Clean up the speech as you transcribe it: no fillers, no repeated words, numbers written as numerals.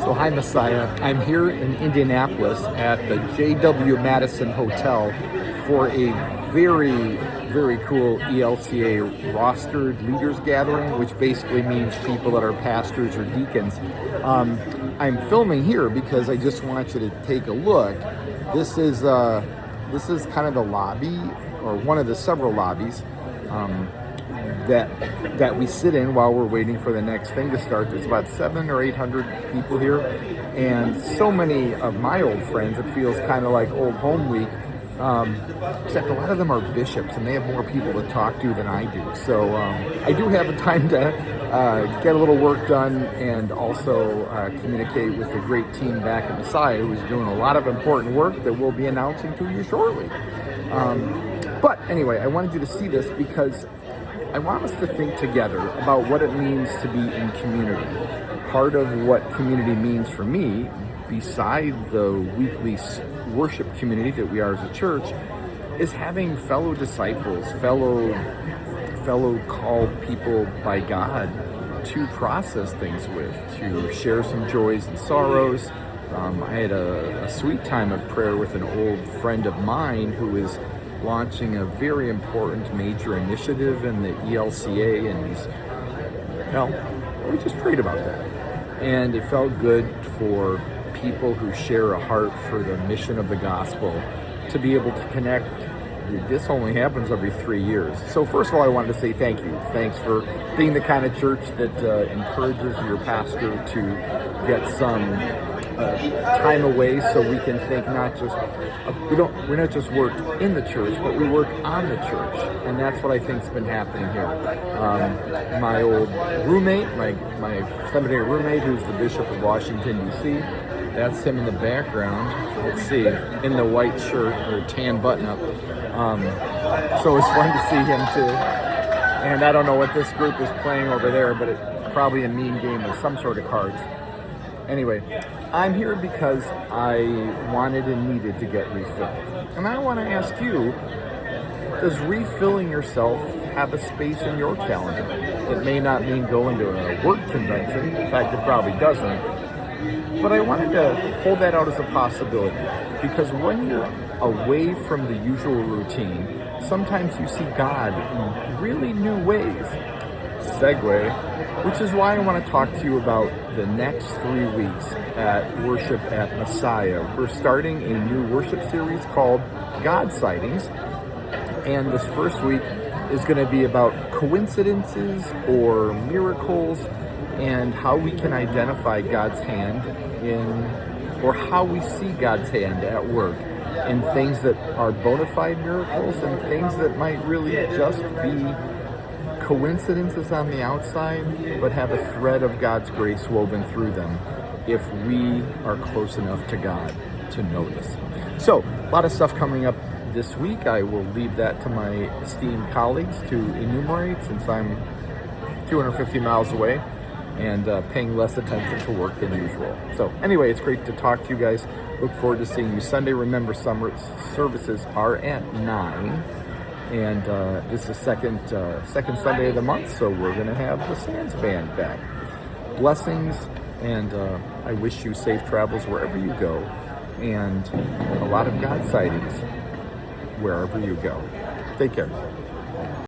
So hi Messiah, I'm here in Indianapolis at the JW Madison Hotel for a very cool ELCA rostered leaders gathering, which basically means people that are pastors or deacons. I'm filming here because I just want you to take a look. This is kind of the lobby, or one of the several lobbies that we sit in while we're waiting for the next thing to start. There's about 700 or 800 people here, and so many of my old friends. It feels kind of like old home week, except a lot of them are bishops, and they have more people to talk to than I do. So I do have the time to get a little work done, and also communicate with the great team back at Messiah, who's doing a lot of important work that we'll be announcing to you shortly. But anyway, I wanted you to see this because I want us to think together about what it means to be in community. Part of what community means for me, beside the weekly worship community that we are as a church, is having fellow disciples, fellow called people by God to process things with, to share some joys and sorrows. I had a sweet time of prayer with an old friend of mine who is launching a very important major initiative in the ELCA, and we just prayed about that. And it felt good for people who share a heart for the mission of the gospel to be able to connect. This only happens every 3 years. So first of all, I wanted to say thank you. Thanks for being the kind of church that encourages your pastor to get some time away, so we can think not just we're not just work in the church, but we work on the church, and that's what I think's been happening here. My old roommate, my seminary roommate, who's the Bishop of Washington D.C., that's him in the background. Let's see, in the white shirt or tan button-up. So it's fun to see him too. And I don't know what this group is playing over there, but it's probably a mean game of some sort of cards. Anyway, I'm here because I wanted and needed to get refilled. And I want to ask you, does refilling yourself have a space in your calendar? It may not mean going to a work convention. In fact, it probably doesn't. But I wanted to hold that out as a possibility, because when you're away from the usual routine, sometimes you see God in really new ways. Segue, which is why I want to talk to you about the next 3 weeks at Worship at Messiah. We're starting a new worship series called God Sightings, and this first week is going to be about coincidences or miracles, and how we can identify God's hand or how we see God's hand at work in things that are bona fide miracles and things that might really just be coincidences on the outside, but have a thread of God's grace woven through them if we are close enough to God to notice. So, a lot of stuff coming up this week. I will leave that to my esteemed colleagues to enumerate, since I'm 250 miles away and paying less attention to work than usual. So anyway, it's great to talk to you guys. Look forward to seeing you Sunday. Remember, summer services are at 9. And this is second Sunday of the month, so we're going to have the Sands Band back. Blessings, and I wish you safe travels wherever you go, and a lot of God sightings wherever you go. Take care.